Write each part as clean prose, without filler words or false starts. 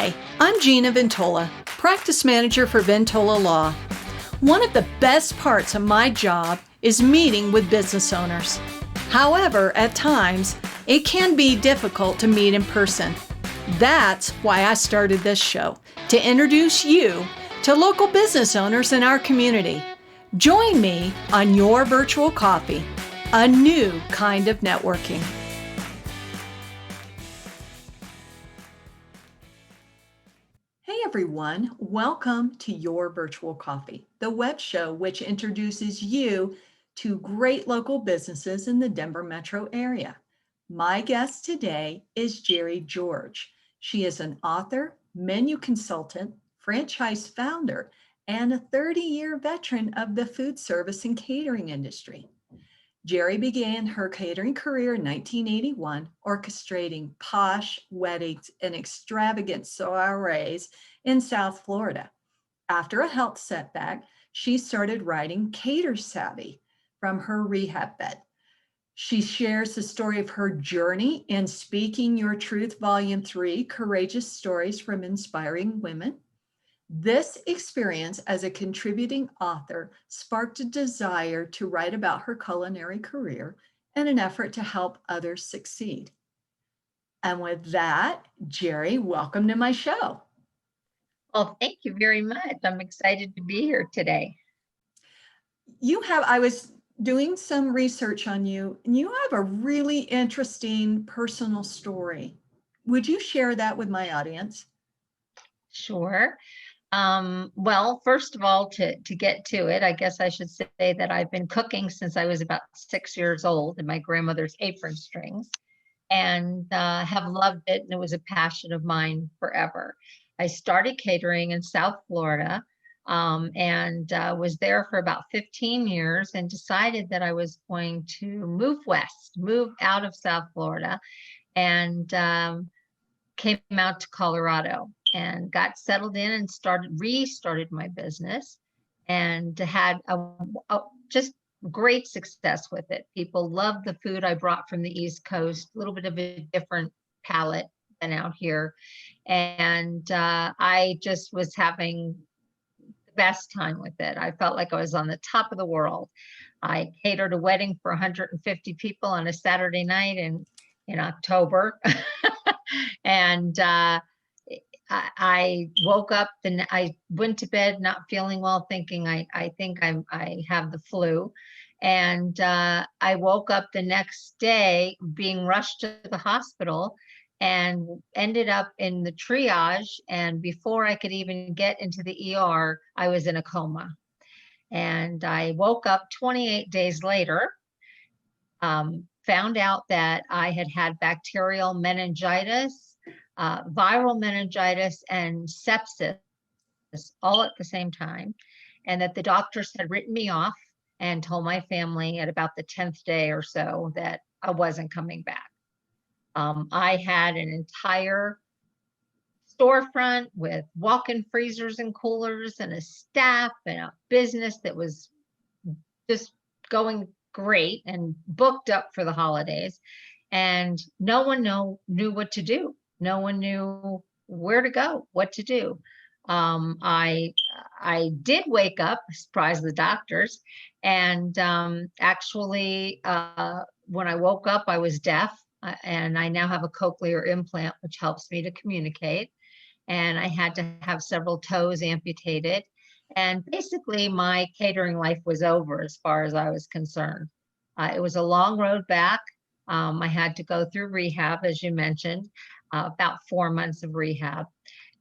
Hi, I'm Gina Ventola, practice manager for Ventola Law. One of the best parts of my job is meeting with business owners. However, at times, it can be difficult to meet in person. That's why I started this show, to introduce you to local business owners in our community. Join me on Your Virtual Coffee, a new kind of networking. Hey everyone, welcome to Your Virtual Coffee, the web show which introduces you to great local businesses in the Denver metro area. My guest today is Jerri George. She is an author, menu consultant, franchise founder, and a 30-year veteran of the food service and catering industry. Jerri began her catering career in 1981, orchestrating posh weddings and extravagant soirees in South Florida. After a health setback, she started writing CATER AVVY from her rehab bed. She shares the story of her journey in Speaking Your Truth, Volume 3, Courageous Stories from Inspiring Women. This experience as a contributing author sparked a desire to write about her culinary career and an effort to help others succeed. And with that, Jerri, welcome to my show. Well, thank you very much. I'm excited to be here today. I was doing some research on you, and you have a really interesting personal story. Would you share that with my audience? Sure. Well, first of all, to get to it, I guess I should say that I've been cooking since I was about 6 years old in my grandmother's apron strings, and have loved it, and it was a passion of mine forever. I started catering in South Florida, and was there for about 15 years and decided that I was going to move west, move out of South Florida, and came out to Colorado and got settled in and restarted my business, and had just great success with it. People loved the food I brought from the East Coast, a little bit of a different palate than out here. And I just was having the best time with it. I felt like I was on the top of the world. I catered a wedding for 150 people on a Saturday night in October. And I woke up, I went to bed not feeling well, thinking I think I have the flu. And I woke up the next day being rushed to the hospital and ended up in the triage. And before I could even get into the ER, I was in a coma. And I woke up 28 days later, found out that I had bacterial meningitis, viral meningitis, and sepsis all at the same time, and that the doctors had written me off and told my family at about the 10th day or so that I wasn't coming back. I had an entire storefront with walk-in freezers and coolers and a staff and a business that was just going great and booked up for the holidays, and no one knew what to do. No one knew where to go, what to do. I did wake up, surprised the doctors, and actually when I woke up I was deaf, and I now have a cochlear implant which helps me to communicate, and I had to have several toes amputated. And basically, my catering life was over as far as I was concerned. It was a long road back. I had to go through rehab, as you mentioned, about 4 months of rehab.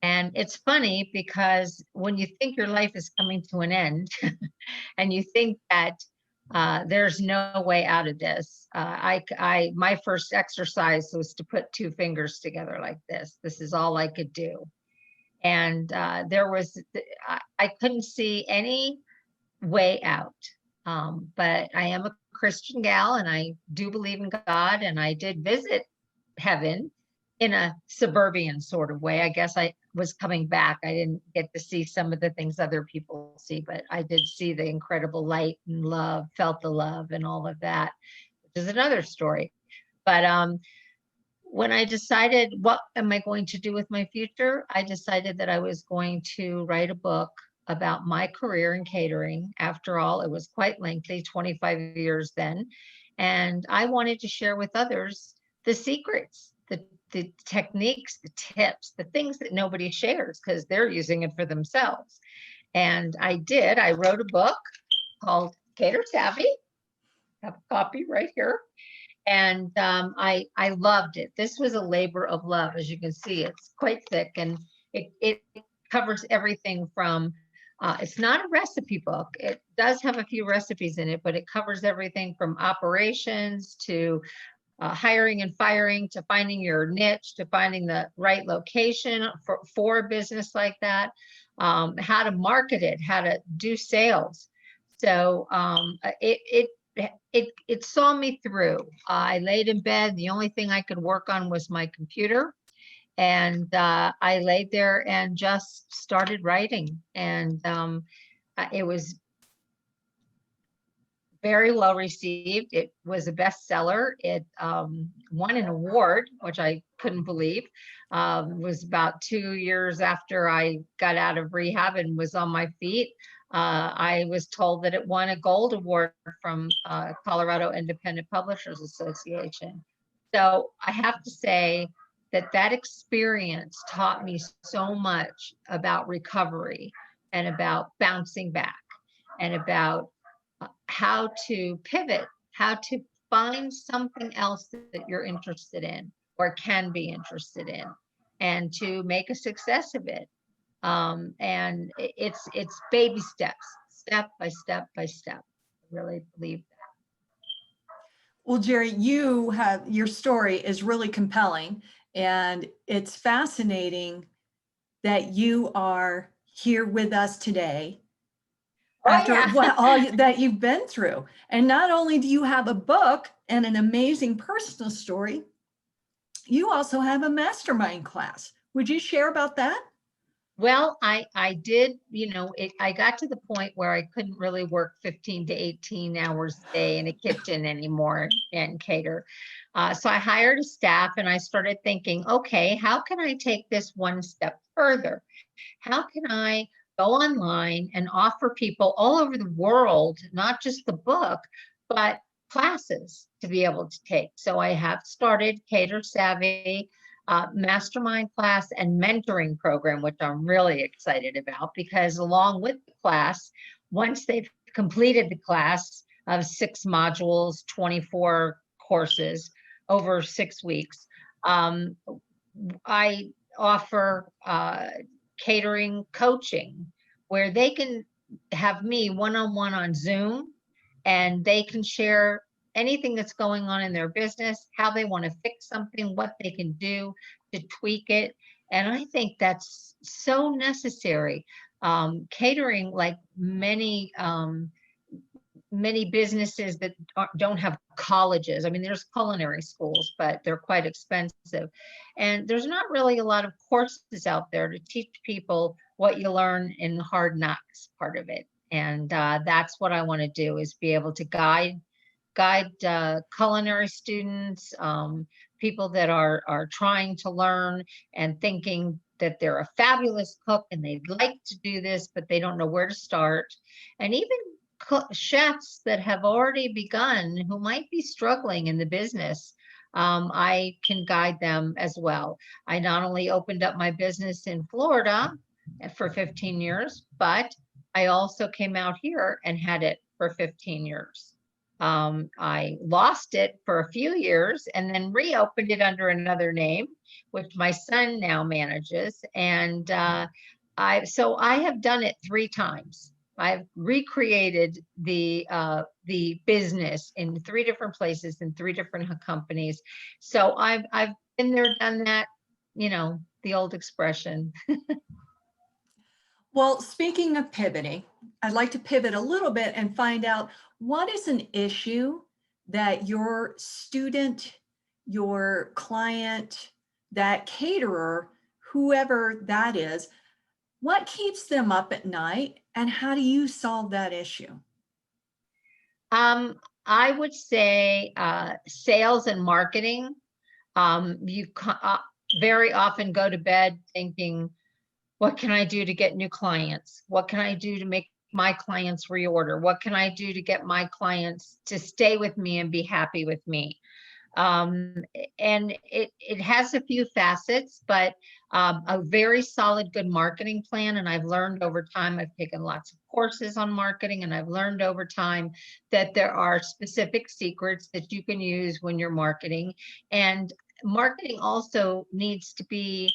And it's funny because when you think your life is coming to an end and you think that there's no way out of this, my first exercise was to put 2 fingers together like this. This is all I could do. And I couldn't see any way out. But I am a Christian gal, and I do believe in God, and I did visit heaven in a suburban sort of way. I guess I was coming back. I didn't get to see some of the things other people see, but I did see the incredible light and love, felt the love and all of that, which is another story. But when I decided what am I going to do with my future, I decided that I was going to write a book about my career in catering. After all, it was quite lengthy, 25 years then. And I wanted to share with others the secrets, the techniques, the tips, the things that nobody shares because they're using it for themselves. And I did. I wrote a book called Cater Savvy. I have a copy right here. And I loved it. This was a labor of love. As you can see, it's quite thick, and it covers everything from, it's not a recipe book. It does have a few recipes in it, but it covers everything from operations to hiring and firing, to finding your niche, to finding the right location for a business like that, how to market it, how to do sales. So it saw me through. I laid in bed. The only thing I could work on was my computer. And I laid there and just started writing. And it was very well received. It was a bestseller. It won an award, which I couldn't believe. It was about 2 years after I got out of rehab and was on my feet. I was told that it won a gold award from Colorado Independent Publishers Association. So I have to say that that experience taught me so much about recovery and about bouncing back and about how to pivot, how to find something else that you're interested in or can be interested in, and to make a success of it. And it's baby steps, step by step by step. I really believe that. Well, Jerri, your story is really compelling, and it's fascinating that you are here with us today Oh after yeah. that you've been through. And not only do you have a book and an amazing personal story, you also have a mastermind class. Would you share about that? Well, I did, I got to the point where I couldn't really work 15 to 18 hours a day in a kitchen anymore and cater. So I hired a staff and I started thinking, okay, how can I take this one step further? How can I go online and offer people all over the world, not just the book, but classes to be able to take? So I have started Cater Savvy mastermind class and mentoring program, which I'm really excited about, because along with the class, once they've completed the class of 6 modules, 24 courses over 6 weeks, I offer catering coaching where they can have me one-on-one on Zoom, and they can share anything that's going on in their business, how they want to fix something, what they can do to tweak it. And I think that's so necessary. Catering, like many businesses that don't have colleges. I mean, there's culinary schools, but they're quite expensive. And there's not really a lot of courses out there to teach people what you learn in the hard knocks part of it. And that's what I want to do, is be able to guide culinary students, people that are trying to learn and thinking that they're a fabulous cook and they'd like to do this, but they don't know where to start. And even chefs that have already begun who might be struggling in the business, I can guide them as well. I not only opened up my business in Florida for 15 years, but I also came out here and had it for 15 years. I lost it for a few years and then reopened it under another name, which my son now manages. And so I have done it 3 times. I've recreated the business in 3 different places in 3 different companies. So I've been there, done that, the old expression. Well, speaking of pivoting, I'd like to pivot a little bit and find out what is an issue that your student, your client, that caterer, whoever that is, what keeps them up at night and how do you solve that issue? I would say sales and marketing. You very often go to bed thinking, what can I do to get new clients? What can I do to make my clients reorder? What can I do to get my clients to stay with me and be happy with me? Um, and it has a few facets, but a very solid, good marketing plan. And I've learned over time, I've taken lots of courses on marketing, and I've learned over time that there are specific secrets that you can use when you're marketing. And marketing also needs to be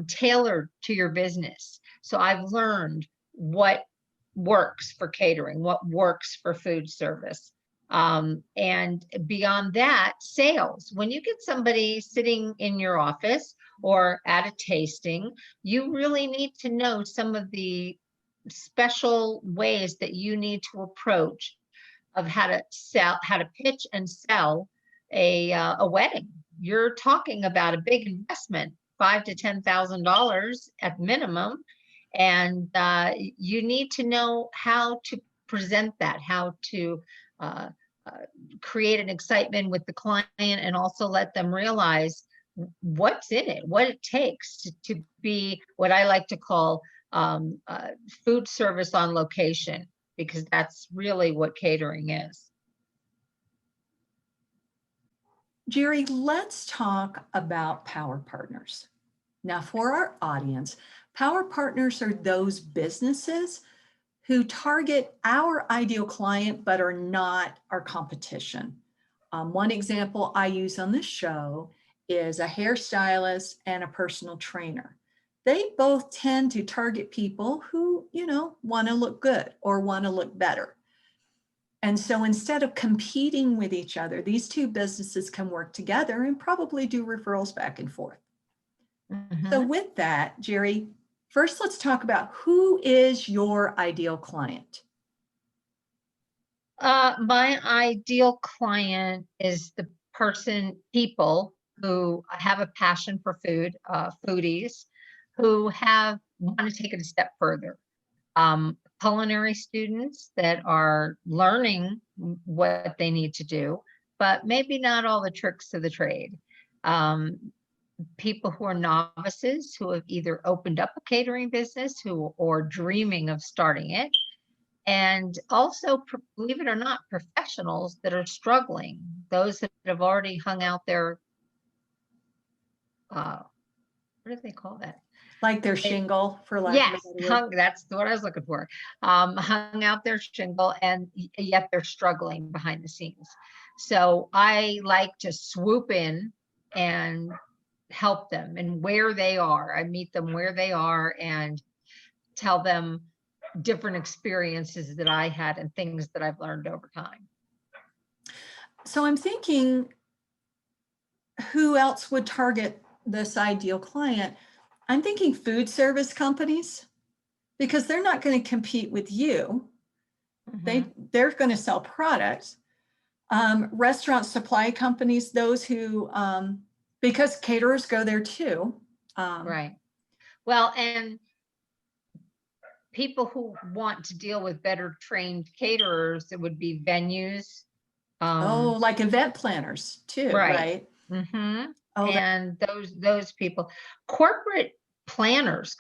tailored to your business. So I've learned what works for catering, what works for food service. And beyond that, sales. When you get somebody sitting in your office or at a tasting, you really need to know some of the special ways that you need to approach of how to sell, how to pitch and sell a wedding. You're talking about a big investment, $5,000 to $10,000 at minimum, and you need to know how to present that, how to uh, uh, create an excitement with the client, and also let them realize what's in it, what it takes to be what I like to call um, uh, food service on location, because that's really what catering is. Jerri, let's talk about power partners. Now, for our audience, power partners are those businesses who target our ideal client but are not our competition. One example I use on this show is a hairstylist and a personal trainer. They both tend to target people who, want to look good or want to look better. And so instead of competing with each other, these two businesses can work together and probably do referrals back and forth. So Mhm. with that, Jerri, first let's talk about who is your ideal client? My ideal client is the people who have a passion for food, foodies, who want to take it a step further. Culinary students that are learning what they need to do, but maybe not all the tricks of the trade. Um, People who are novices who have either opened up a catering business or dreaming of starting it, and also, believe it or not, professionals that are struggling, those that have already hung out their uh, what do they call that? Like their shingle, for lack of a Yes, better word. that's what I was looking for. Hung out their shingle, and yet they're struggling behind the scenes. So I like to swoop in and help them and where they are. I meet them where they are and tell them different experiences that I had and things that I've learned over time. So I'm thinking, who else would target this ideal client? I'm thinking food service companies, because they're not going to compete with you. Mhm. They're going to sell products. Restaurant supply companies, those who, because caterers go there too. Right. Well, and people who want to deal with better trained caterers, it would be venues. Oh, Um, like event planners too, right. right? Hmm. Oh, And those people, corporate planners,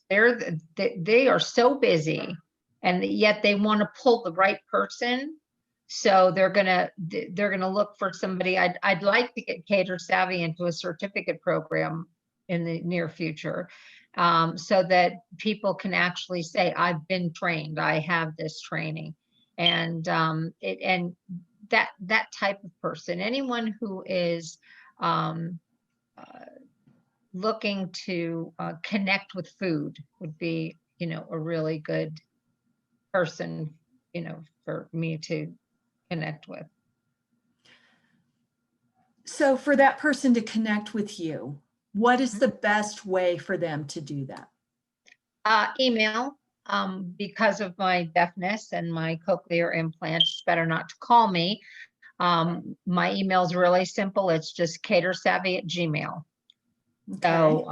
they are so busy, and yet they want to pull the right person. So they're gonna look for somebody. I'd like to get Cater Savvy into a certificate program in the near future, so that people can actually say, I've been trained, I have this training. And that type of person, anyone who is um, uh, looking to connect with food, would be, a really good person, for me to connect with. so for that person to connect with you, what is Mhm. the best way for them to do that? Email. Because of my deafness and my cochlear implant, it's better not to call me. My email is really simple. It's just catersavvy@gmail. Okay. So,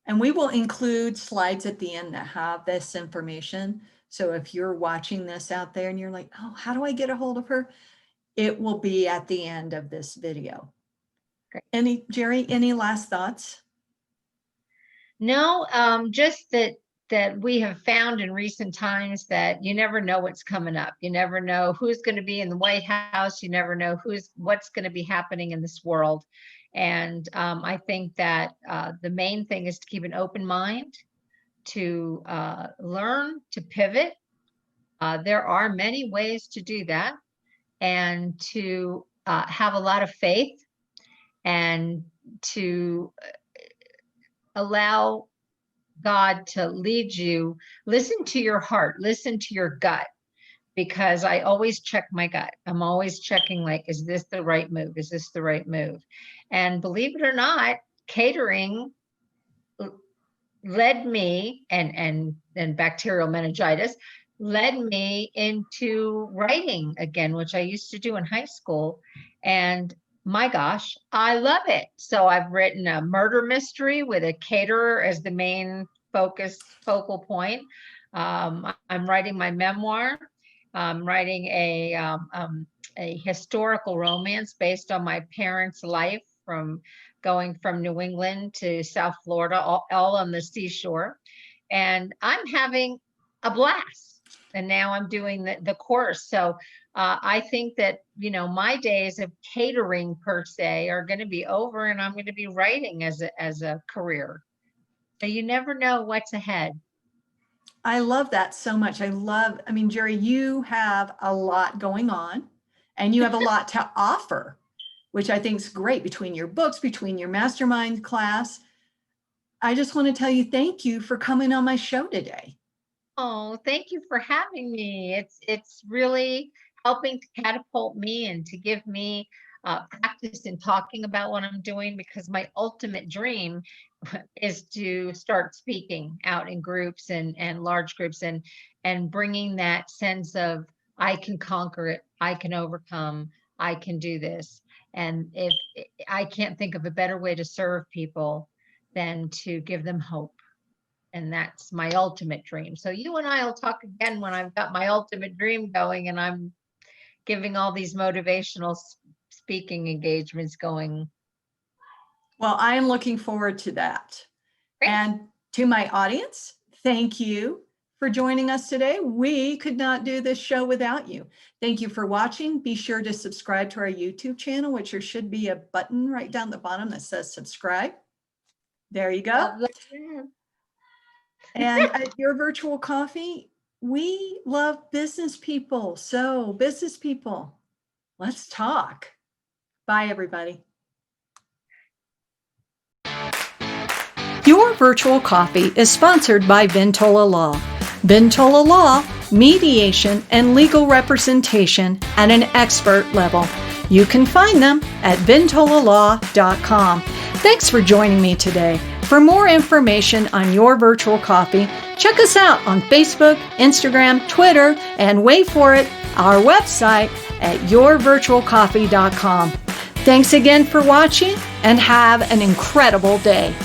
And we will include slides at the end that have this information. So if you're watching this out there and you're like, oh, how do I get a hold of her? It will be at the end of this video. Jerri, any last thoughts? No, just that we have found in recent times that you never know what's coming up. You never know who's going to be in the White House. You never know what's going to be happening in this world. And I think that the main thing is to keep an open mind, to learn, to pivot. There are many ways to do that, and to have a lot of faith, and to allow God to lead you. Listen to your heart, listen to your gut, because I always check my gut. I'm always checking, like, is this the right move? Is this the right move? And believe it or not, catering led me, and bacterial meningitis led me into writing again, which I used to do in high school. And my gosh, I love it. So I've written a murder mystery with a caterer as the main focal point. I'm writing my memoir. I'm writing a historical romance based on my parents' life, from going from New England to South Florida, all on the seashore. And I'm having a blast. And now I'm doing the course. So I think that, my days of catering per se are going to be over, and I'm going to be writing as a career. So you never know what's ahead. I love that so much. Jerri, you have a lot going on, and you have a lot to offer, which I think is great, between your books, between your mastermind class. I just want to tell you, thank you for coming on my show today. Oh, thank you for having me. It's really helping to catapult me and to give me practice in talking about what I'm doing, because my ultimate dream is to start speaking out in groups and large groups, and bringing that sense of, I can conquer it, I can overcome, I can do this. And if I can't think of a better way to serve people than to give them hope. And that's my ultimate dream. So you and I will talk again when I've got my ultimate dream going, and I'm giving all these motivational speaking engagements going. Well, I am looking forward to that. Great. And to my audience, thank you for joining us today. We could not do this show without you. Thank you for watching. Be sure to subscribe to our YouTube channel, which there should be a button right down the bottom that says subscribe. There you go. And at Your Virtual Coffee, we love business people. So business people, let's talk. Bye, everybody. Your Virtual Coffee is sponsored by Ventola Law. Ventola Law, mediation and legal representation at an expert level. You can find them at ventolalaw.com. Thanks for joining me today. For more information on Your Virtual Coffee, check us out on Facebook, Instagram, Twitter, and wait for it, our website at yourvirtualcoffee.com. Thanks again for watching, and have an incredible day.